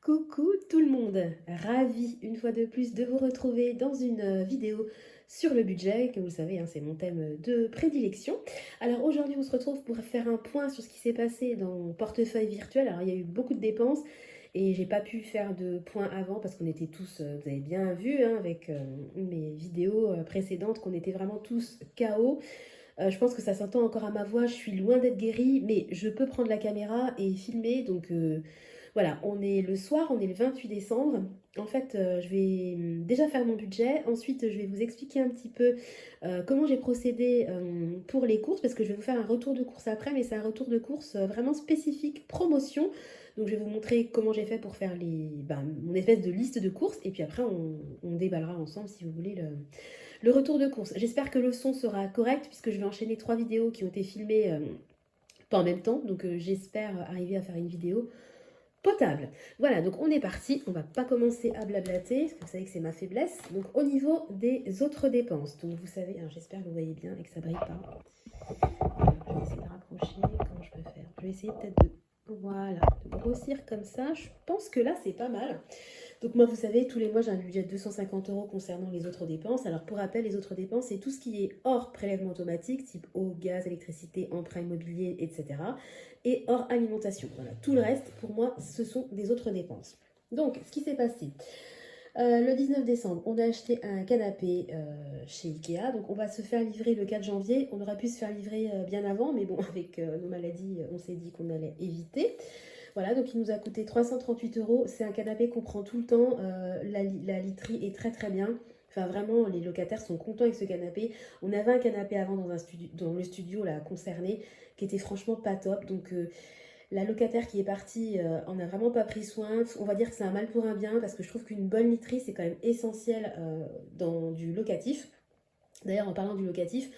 Coucou tout le monde, ravie une fois de plus de vous retrouver dans une vidéo sur le budget, que vous savez, hein, c'est mon thème de prédilection. Alors aujourd'hui on se retrouve pour faire un point sur ce qui s'est passé dans mon portefeuille virtuel. Alors il y a eu beaucoup de dépenses et j'ai pas pu faire de point avant parce qu'on était tous, vous avez bien vu hein, avec mes vidéos précédentes qu'on était vraiment tous KO. Je pense que ça s'entend encore à ma voix, je suis loin d'être guérie, mais je peux prendre la caméra et filmer. Donc voilà, on est le soir, on est le 28 décembre. En fait, je vais déjà faire mon budget. Ensuite, je vais vous expliquer un petit peu comment j'ai procédé pour les courses, parce que je vais vous faire un retour de course après, mais c'est un retour de course vraiment spécifique promotion. Donc je vais vous montrer comment j'ai fait pour faire mon espèce de liste de courses, et puis après on déballera ensemble si vous voulez le retour de course. J'espère que le son sera correct puisque je vais enchaîner 3 vidéos qui ont été filmées pas en même temps. Donc j'espère arriver à faire une vidéo potable. Voilà, donc on est parti. On va pas commencer à blablater, parce que vous savez que c'est ma faiblesse. Donc au niveau des autres dépenses. Donc vous savez, alors j'espère que vous voyez bien et que ça brille pas. Alors, je vais essayer de rapprocher. Comment je peux faire? Je vais essayer peut-être de... Voilà, de grossir comme ça. Je pense que là c'est pas mal. Donc moi, vous savez, tous les mois, j'ai un budget de 250 € concernant les autres dépenses. Alors pour rappel, les autres dépenses, c'est tout ce qui est hors prélèvement automatique, type eau, gaz, électricité, emprunt immobilier, etc. Et hors alimentation. Voilà, tout le reste, pour moi, ce sont des autres dépenses. Donc, ce qui s'est passé. Le 19 décembre, on a acheté un canapé chez Ikea. Donc on va se faire livrer le 4 janvier. On aurait pu se faire livrer bien avant, mais bon, avec nos maladies, on s'est dit qu'on allait éviter. Voilà, donc il nous a coûté 338 €. C'est un canapé qu'on prend tout le temps. La literie est très très bien. Enfin, vraiment, les locataires sont contents avec ce canapé. On avait un canapé avant dans le studio là, concerné qui était franchement pas top. Donc, la locataire qui est partie en a vraiment pas pris soin. On va dire que c'est un mal pour un bien parce que je trouve qu'une bonne literie, c'est quand même essentiel dans du locatif. D'ailleurs, en parlant du locatif,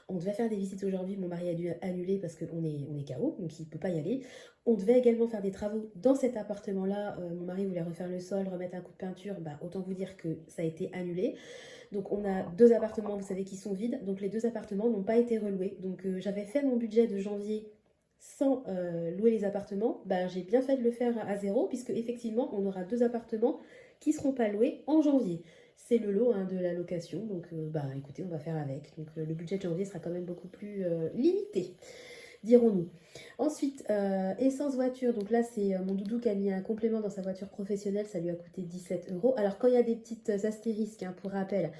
on devait faire des visites aujourd'hui, mon mari a dû annuler parce qu'on est KO, donc il ne peut pas y aller. On devait également faire des travaux dans cet appartement-là. Mon mari voulait refaire le sol, remettre un coup de peinture. Bah, autant vous dire que ça a été annulé. Donc on a 2 appartements, vous savez, qui sont vides. Donc les 2 appartements n'ont pas été reloués. Donc j'avais fait mon budget de janvier sans louer les appartements. Bah, j'ai bien fait de le faire à zéro, puisque effectivement, on aura 2 appartements qui ne seront pas loués en janvier. C'est le lot hein, de la location, donc bah écoutez, on va faire avec. Donc le budget de janvier sera quand même beaucoup plus limité, dirons-nous. Ensuite, essence voiture, donc là c'est mon doudou qui a mis un complément dans sa voiture professionnelle, ça lui a coûté 17 €. Alors quand il y a des petites astérisques, hein, pour rappel,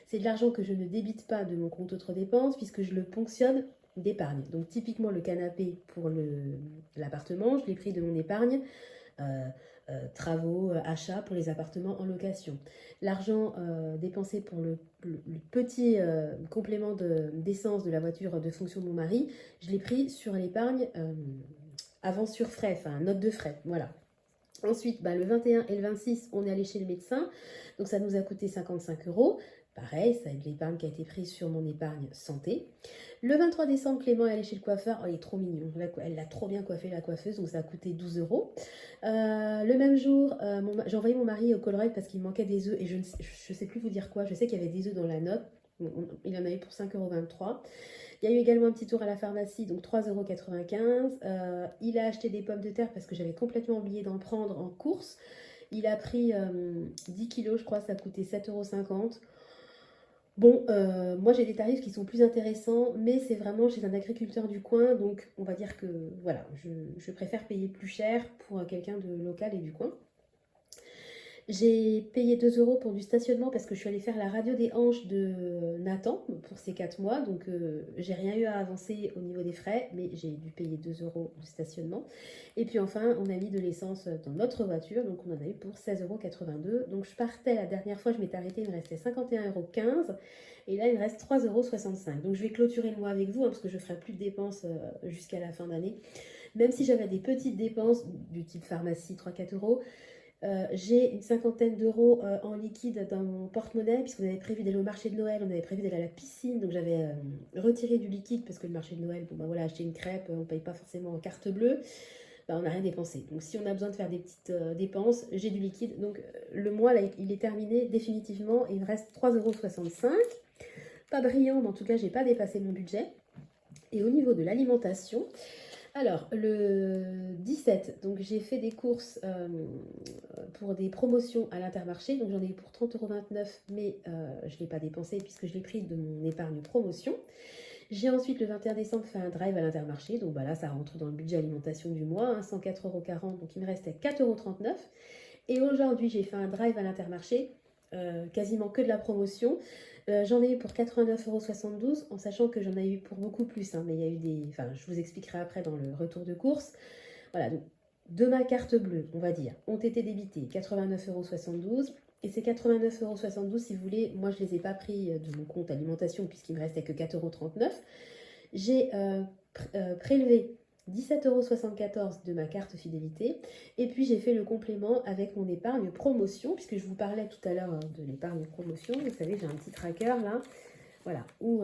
c'est de l'argent que je ne débite pas de mon compte autres dépenses, puisque je le ponctionne d'épargne. Donc typiquement le canapé pour l'appartement, je l'ai pris de mon épargne. Euh, Travaux, achats pour les appartements en location. L'argent dépensé pour le petit complément d'essence de la voiture de fonction de mon mari, je l'ai pris sur l'épargne avant sur frais, enfin note de frais, voilà. Ensuite, bah, le 21 et le 26, on est allé chez le médecin. Donc ça nous a coûté 55 €. Pareil, ça a de l'épargne qui a été prise sur mon épargne santé. Le 23 décembre, Clément est allé chez le coiffeur. Oh, il est trop mignon. Elle l'a trop bien coiffé, la coiffeuse. Donc ça a coûté 12 €. Le même jour, j'ai envoyé mon mari au Colruyt parce qu'il manquait des œufs. Et je ne sais plus vous dire quoi. Je sais qu'il y avait des œufs dans la note. Il en a eu pour 5,23 €. Il y a eu également un petit tour à la pharmacie, donc 3,95 €. Il a acheté des pommes de terre parce que j'avais complètement oublié d'en prendre en course. Il a pris 10 kilos, je crois, ça a coûté 7,50 €. Bon, moi j'ai des tarifs qui sont plus intéressants, mais c'est vraiment chez un agriculteur du coin, donc on va dire que voilà, je préfère payer plus cher pour quelqu'un de local et du coin. J'ai payé 2 € pour du stationnement parce que je suis allée faire la radio des hanches de Nathan pour ces 4 mois. Donc j'ai rien eu à avancer au niveau des frais, mais j'ai dû payer 2 € de stationnement. Et puis enfin, on a mis de l'essence dans notre voiture, donc on en a eu pour 16,82 €. Donc je partais la dernière fois, je m'étais arrêtée, il me restait 51,15 € et là il me reste 3,65 €. Donc je vais clôturer le mois avec vous hein, parce que je ne ferai plus de dépenses jusqu'à la fin d'année. Même si j'avais des petites dépenses du type pharmacie, 3-4 €. J'ai une cinquantaine d'euros en liquide dans mon porte-monnaie, puisqu'on avait prévu d'aller au marché de Noël, on avait prévu d'aller à la piscine, donc j'avais retiré du liquide, parce que le marché de Noël, bon ben voilà, acheter une crêpe, on ne paye pas forcément en carte bleue, ben, on n'a rien dépensé. Donc si on a besoin de faire des petites dépenses, j'ai du liquide. Donc le mois, là, il est terminé définitivement, et il me reste 3,65 €. Pas brillant, mais en tout cas, j'ai pas dépassé mon budget. Et au niveau de l'alimentation, Alors, le 17, donc j'ai fait des courses pour des promotions à l'Intermarché. Donc j'en ai eu pour 30,29 €, mais je ne l'ai pas dépensé puisque je l'ai pris de mon épargne promotion. J'ai ensuite, le 21 décembre, fait un drive à l'Intermarché. Donc bah là, ça rentre dans le budget alimentation du mois, hein, 104,40 €. Donc il me restait 4,39 €. Et aujourd'hui, j'ai fait un drive à l'Intermarché, quasiment que de la promotion. J'en ai eu pour 89,72 €, en sachant que j'en ai eu pour beaucoup plus, hein, mais il y a eu des... Enfin, je vous expliquerai après dans le retour de course. Voilà, donc de ma carte bleue, on va dire, ont été débités 89,72 €. Et ces 89,72 €, si vous voulez, moi je ne les ai pas pris de mon compte alimentation puisqu'il me restait que 4,39 €. J'ai prélevé 17,74 € de ma carte fidélité. Et puis j'ai fait le complément avec mon épargne promotion, puisque je vous parlais tout à l'heure de l'épargne promotion. Vous savez, j'ai un petit tracker là, voilà, où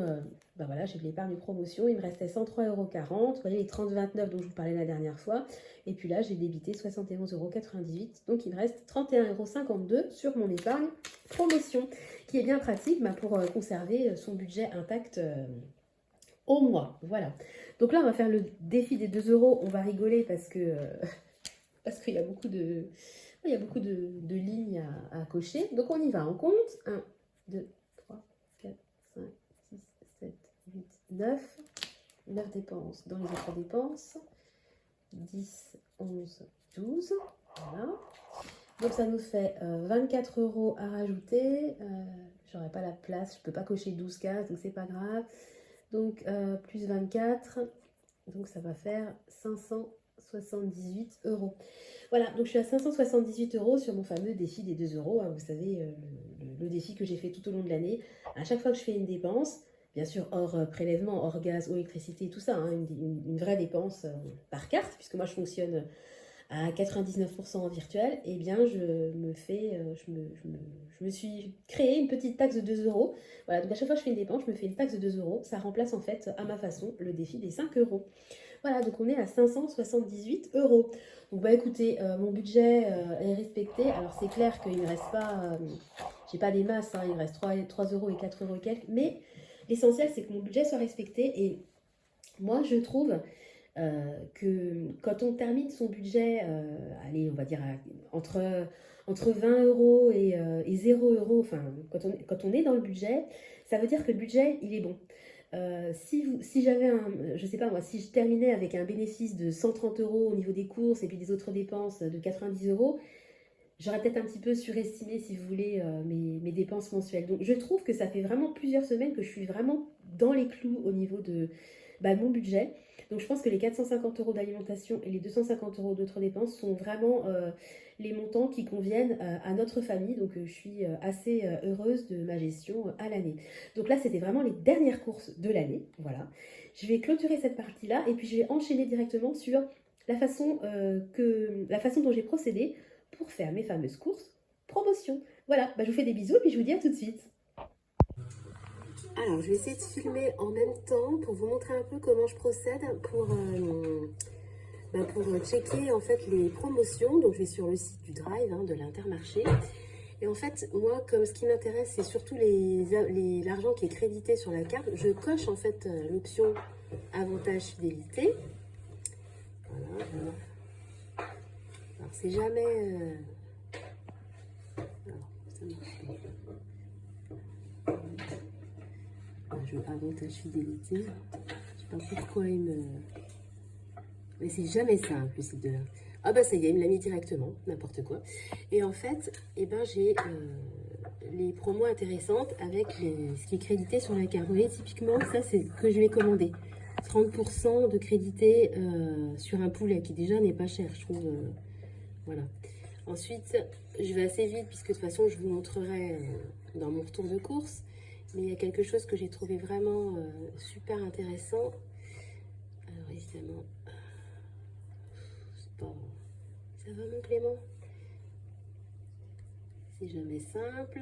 bah voilà, j'ai de l'épargne promotion. Il me restait 103,40 €. Vous voyez les 30,29 € dont je vous parlais la dernière fois. Et puis là, j'ai débité 71,98 €. Donc il me reste 31,52 € sur mon épargne promotion, qui est bien pratique bah, pour conserver son budget intact au mois. Voilà. Donc là, on va faire le défi des 2 €. On va rigoler parce que parce qu'il y a beaucoup de, il y a beaucoup de lignes à cocher. Donc on y va, on compte. 1, 2, 3, 4, 5, 6, 7, 8, 9. 9 dépenses dans les autres dépenses. 10, 11, 12. Voilà. Donc ça nous fait 24 € à rajouter. J'aurais pas la place, je peux pas cocher 12 cases, donc c'est pas grave. Donc plus 24, donc ça va faire 578 €. Voilà, donc je suis à 578 € sur mon fameux défi des 2 €, hein, vous savez, le défi que j'ai fait tout au long de l'année. À chaque fois que je fais une dépense, bien sûr hors prélèvement, hors gaz, eau, électricité, tout ça, hein, une vraie dépense par carte, puisque moi je fonctionne à 99% en virtuel, eh bien je me suis créé une petite taxe de 2 €. Voilà, donc à chaque fois que je fais une dépense, je me fais une taxe de 2 €. Ça remplace en fait à ma façon le défi des 5 €. Voilà, donc on est à 578 €. Donc bah écoutez, mon budget est respecté. Alors c'est clair qu'il ne me reste pas, j'ai pas des masses, hein, il me reste 3 € et 4 € et quelques, mais l'essentiel c'est que mon budget soit respecté. Et moi je trouve que quand on termine son budget, allez, on va dire entre 20 € et 0 €, enfin, quand on est dans le budget, ça veut dire que le budget, il est bon. Si j'avais je sais pas moi, si je terminais avec un bénéfice de 130 € au niveau des courses et puis des autres dépenses de 90 €, j'aurais peut-être un petit peu surestimé, si vous voulez, mes dépenses mensuelles. Donc je trouve que ça fait vraiment plusieurs semaines que je suis vraiment dans les clous au niveau de mon budget. Donc je pense que les 450 € d'alimentation et les 250 € d'autres dépenses sont vraiment les montants qui conviennent à notre famille. Donc je suis assez heureuse de ma gestion à l'année. Donc là, c'était vraiment les dernières courses de l'année. Voilà. Je vais clôturer cette partie-là et puis je vais enchaîner directement sur la façon dont j'ai procédé pour faire mes fameuses courses promotion. Voilà, je vous fais des bisous et puis je vous dis à tout de suite. Alors, je vais essayer de filmer en même temps pour vous montrer un peu comment je procède pour checker en fait les promotions. Donc, je vais sur le site du Drive, hein, de l'Intermarché. Et en fait, moi, comme ce qui m'intéresse, c'est surtout l'argent qui est crédité sur la carte, je coche en fait l'option avantage fidélité. Voilà. Alors, c'est jamais... Alors, ça marche pas. Je veux avantage fidélité. Je sais pas pourquoi il me... Mais c'est jamais simple, ces deux-là. Ah bah ça y est, il me l'a mis directement, n'importe quoi. Et en fait, eh ben, j'ai les promos intéressantes avec ce qui est crédité sur la carte. Vous voyez, typiquement, ça c'est que je vais commander. 30% de crédité sur un poulet qui déjà n'est pas cher, je trouve. Voilà. Ensuite, je vais assez vite puisque de toute façon, je vous montrerai dans mon retour de course. Mais il y a quelque chose que j'ai trouvé vraiment super intéressant. Alors évidemment, c'est pas... Ça va mon Clément? C'est jamais simple.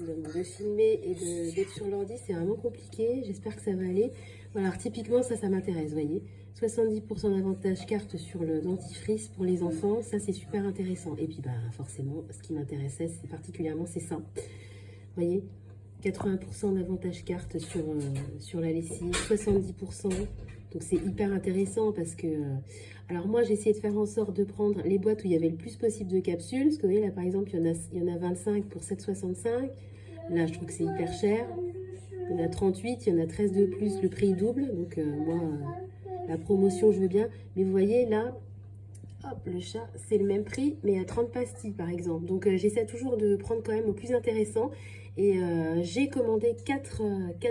Donc de filmer et d'être sur l'ordi, c'est vraiment compliqué. J'espère que ça va aller. Voilà, alors typiquement, ça m'intéresse, vous voyez. 70% d'avantage carte sur le dentifrice pour les enfants. Ça, c'est super intéressant. Et puis, forcément, ce qui m'intéressait, c'est particulièrement, c'est ça. Vous voyez, 80% d'avantage carte sur la lessive, 70% Donc c'est hyper intéressant parce que... alors moi j'ai essayé de faire en sorte de prendre les boîtes où il y avait le plus possible de capsules. Parce que vous voyez là par exemple il y en a 25 pour 7,65. Là je trouve que c'est hyper cher. Il y en a 38, il y en a 13 de plus, le prix double. Donc moi la promotion je veux bien. Mais vous voyez là, hop le chat, c'est le même prix mais à 30 pastilles par exemple. Donc j'essaie toujours de prendre quand même au plus intéressant. Et j'ai commandé 4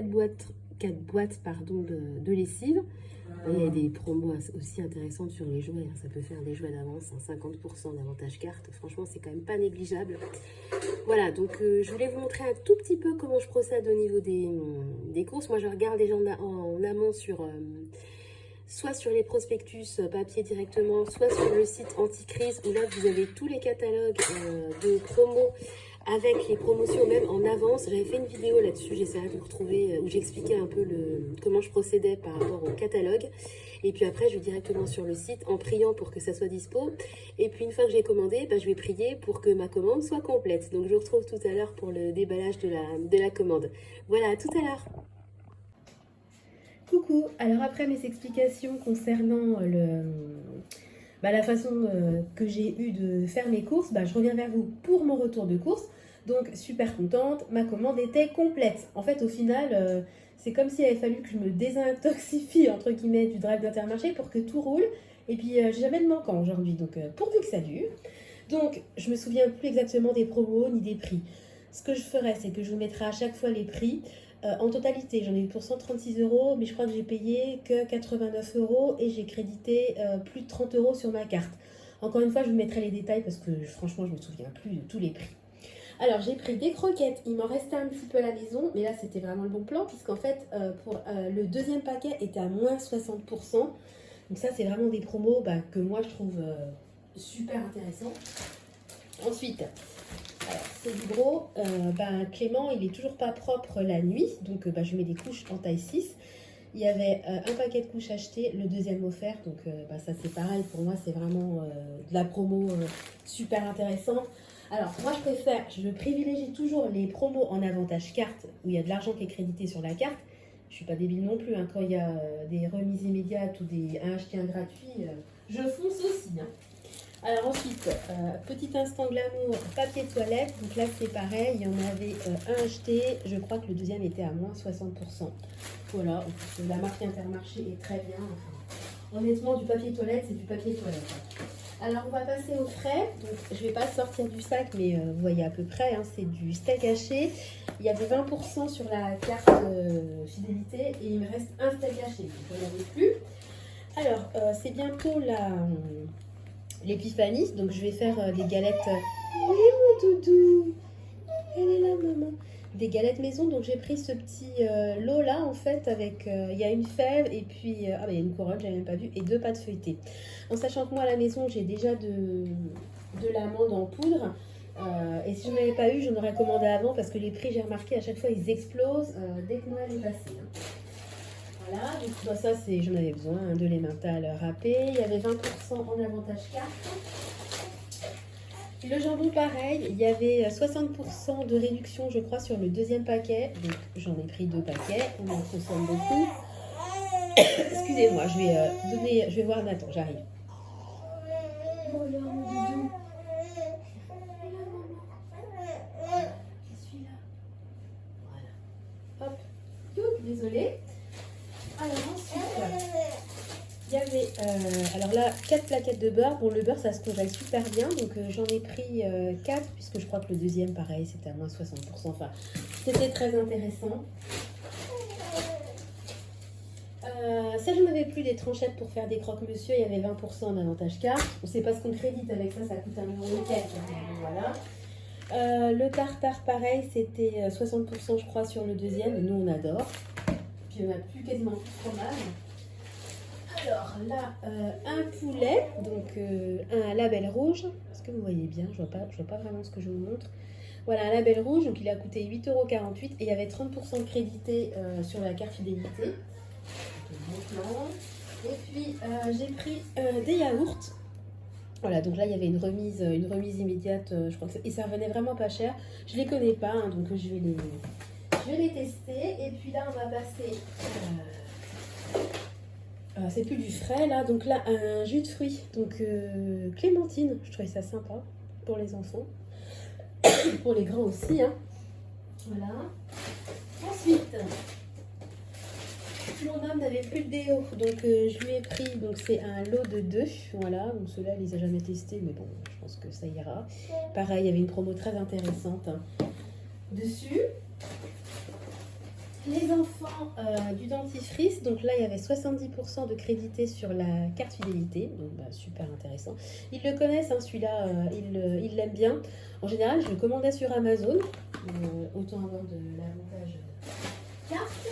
boîtes pardon, de lessive. Et il y a des promos aussi intéressantes sur les jouets. Ça peut faire des jouets d'avance, 50% d'avantage carte. Franchement, c'est quand même pas négligeable. Voilà, donc je voulais vous montrer un tout petit peu comment je procède au niveau des courses. Moi, je regarde déjà en amont sur... soit sur les prospectus papier directement, soit sur le site Anticrise, où là, vous avez tous les catalogues de promos avec les promotions même en avance. J'avais fait une vidéo là-dessus, j'essaierai de vous retrouver, où j'expliquais un peu comment je procédais par rapport au catalogue. Et puis après, je vais directement sur le site en priant pour que ça soit dispo. Et puis une fois que j'ai commandé, je vais prier pour que ma commande soit complète. Donc je vous retrouve tout à l'heure pour le déballage de la commande. Voilà, à tout à l'heure. Coucou, alors après mes explications concernant la façon que j'ai eu de faire mes courses, je reviens vers vous pour mon retour de course. Donc super contente, ma commande était complète. En fait au final, c'est comme s'il avait fallu que je me désintoxifie entre guillemets du drive d'Intermarché pour que tout roule. Et puis j'ai jamais de manquant aujourd'hui, donc pourvu que ça dure. Donc je me souviens plus exactement des promos ni des prix. Ce que je ferai, c'est que je vous mettrai à chaque fois les prix. En totalité, j'en ai eu pour 136 €, mais je crois que j'ai payé que 89 € et j'ai crédité plus de 30 € sur ma carte. Encore une fois, je vous mettrai les détails parce que franchement, je ne me souviens plus de tous les prix. Alors, j'ai pris des croquettes. Il m'en restait un petit peu à la maison, mais là, c'était vraiment le bon plan puisqu'en fait, le deuxième paquet était à moins 60%. Donc ça, c'est vraiment des promos que moi, je trouve super intéressants. Ensuite... alors, c'est du gros. Clément, il est toujours pas propre la nuit. Donc, je mets des couches en taille 6. Il y avait un paquet de couches acheté, le deuxième offert. Donc, ça, c'est pareil. Pour moi, c'est vraiment de la promo super intéressante. Alors, moi, je privilégie toujours les promos en avantage carte où il y a de l'argent qui est crédité sur la carte. Je suis pas débile non plus. Quand il y a des remises immédiates ou un acheté un gratuit, je fonce aussi. Alors ensuite, petit instant glamour, papier toilette. Donc là, c'est pareil. Il y en avait un acheté. Je crois que le deuxième était à moins 60%. Voilà. La marque Intermarché est très bien. Enfin, honnêtement, du papier toilette, c'est du papier toilette. Alors, on va passer au frais. Donc, je ne vais pas sortir du sac, mais vous voyez à peu près. C'est du steak haché. Il y avait 20% sur la carte fidélité. Et il me reste un steak haché. Donc, je n'en avais plus. Alors, c'est bientôt l'épiphanie, donc je vais faire des galettes. Oui mon doudou, elle est là maman. Des galettes maison, donc j'ai pris ce petit lot là en fait avec, il y a une fève et puis, il y a une couronne, j'avais même pas vu, et 2 pâtes feuilletées. En sachant que moi à la maison j'ai déjà de l'amande en poudre, et si je n'en avais pas eu, j'en aurais commandé avant parce que les prix, j'ai remarqué à chaque fois ils explosent dès que Noël est passé. Voilà, donc ça j'en avais besoin, de l'emmental râpé. Il y avait 20% en avantage carte. Le jambon pareil, il y avait 60% de réduction je crois sur le deuxième paquet. Donc j'en ai pris 2 paquets, on en consomme beaucoup. Excusez-moi, je vais voir Nathan, j'arrive. Oh là mon doudou. Je suis là. Voilà. Hop. Désolée. Alors ensuite, il y avait, alors là, 4 plaquettes de beurre. Bon, le beurre, ça se congèle super bien. Donc, j'en ai pris 4, puisque je crois que le deuxième, pareil, c'était à moins 60%. Enfin, c'était très intéressant. Ça, je n'avais plus des tranchettes pour faire des croque-monsieur. Il y avait 20% en avantage carte. On ne sait pas ce qu'on crédite avec ça, ça coûte 1 € le cake. Voilà. Le tartare, pareil, c'était 60% je crois sur le deuxième. Nous, on adore. Puis on n'a plus quasiment plus de fromage. Alors là, un poulet, donc un label rouge. Est-ce que vous voyez bien? Je vois pas vraiment ce que je vous montre. Voilà, un label rouge, donc il a coûté 8,48 € et il y avait 30% de crédité sur la carte fidélité. Et puis j'ai pris des yaourts. Voilà, donc là il y avait une remise immédiate, je crois et ça revenait vraiment pas cher. Je les connais pas, donc je vais les tester. Et puis là on va passer C'est plus du frais là, donc là un jus de fruits, donc clémentine, je trouvais ça sympa pour les enfants, pour les grands aussi, hein. Voilà. Ensuite, mon homme n'avait plus de déo, donc je lui ai pris, donc c'est un lot de 2, voilà, donc ceux-là il les a jamais testés, mais bon, je pense que ça ira. Pareil, il y avait une promo très intéressante hein, dessus. Les enfants du dentifrice, donc là il y avait 70% de crédité sur la carte fidélité, donc bah, super intéressant. Ils le connaissent, hein, celui-là, ils l'aiment bien. En général, je le commandais sur Amazon, autant avoir de l'avantage carte.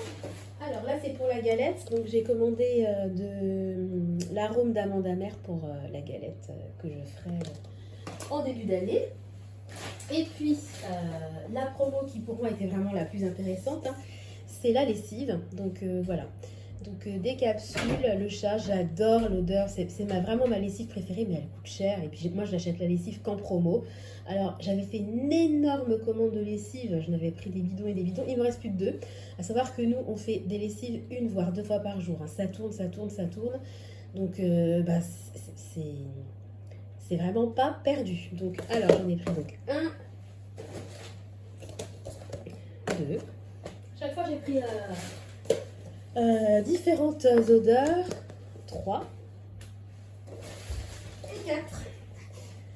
Alors là c'est pour la galette, donc j'ai commandé de l'arôme d'amande amère pour la galette que je ferai en début d'année. Et puis la promo qui pour moi était vraiment la plus intéressante, hein, c'est la lessive, donc voilà. Donc des capsules, le chat, j'adore l'odeur, c'est vraiment ma lessive préférée, mais elle coûte cher. Et puis moi je n'achète la lessive qu'en promo. Alors j'avais fait une énorme commande de lessive, je n'avais pris des bidons et des bidons, il me reste plus que 2. À savoir que nous on fait des lessives 1 voire 2 fois par jour, hein. Ça tourne, ça tourne, ça tourne. Donc bah, c'est vraiment pas perdu. Donc alors j'en ai pris donc 1, 2. Chaque fois j'ai pris différentes odeurs. 3 et 4.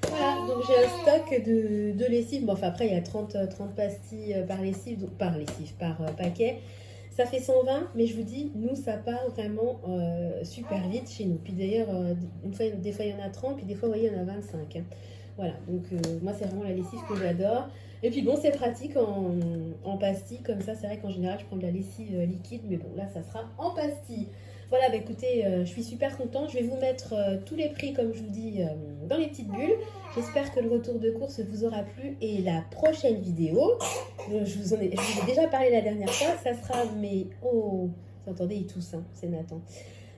Voilà, donc j'ai un stock de lessive. Bon, enfin après il y a 30 pastilles par lessive, donc par paquet. Ça fait 120, mais je vous dis, nous ça part vraiment super vite chez nous. Puis d'ailleurs, des fois il y en a 30, puis des fois vous voyez il y en a 25. Hein. Voilà, donc moi c'est vraiment la lessive que j'adore. Et puis bon, c'est pratique en pastille, comme ça c'est vrai qu'en général je prends de la lessive liquide, mais bon là ça sera en pastille. Voilà, bah écoutez, je suis super contente. Je vais vous mettre tous les prix, comme je vous dis, dans les petites bulles. J'espère que le retour de course vous aura plu. Et la prochaine vidéo, je vous ai déjà parlé la dernière fois, ça sera mes... Oh, vous entendez, il tousse, hein, c'est Nathan.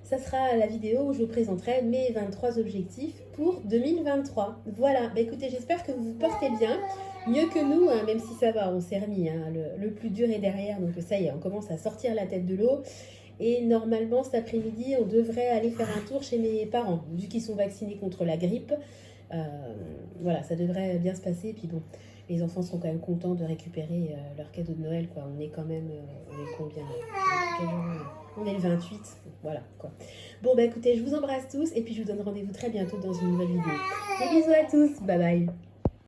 Ça sera la vidéo où je vous présenterai mes 23 objectifs pour 2023. Voilà, bah écoutez, j'espère que vous vous portez bien. Mieux que nous, hein, même si ça va, on s'est remis. Hein, le plus dur est derrière, donc ça y est, on commence à sortir la tête de l'eau. Et normalement, cet après-midi, on devrait aller faire un tour chez mes parents, vu qu'ils sont vaccinés contre la grippe. Voilà, ça devrait bien se passer. Puis bon, les enfants sont quand même contents de récupérer leur cadeau de Noël, quoi. On est quand même, on est combien on est le 28, voilà, quoi. Bon, bah écoutez, je vous embrasse tous et puis je vous donne rendez-vous très bientôt dans une nouvelle vidéo. Des bisous à tous, bye bye.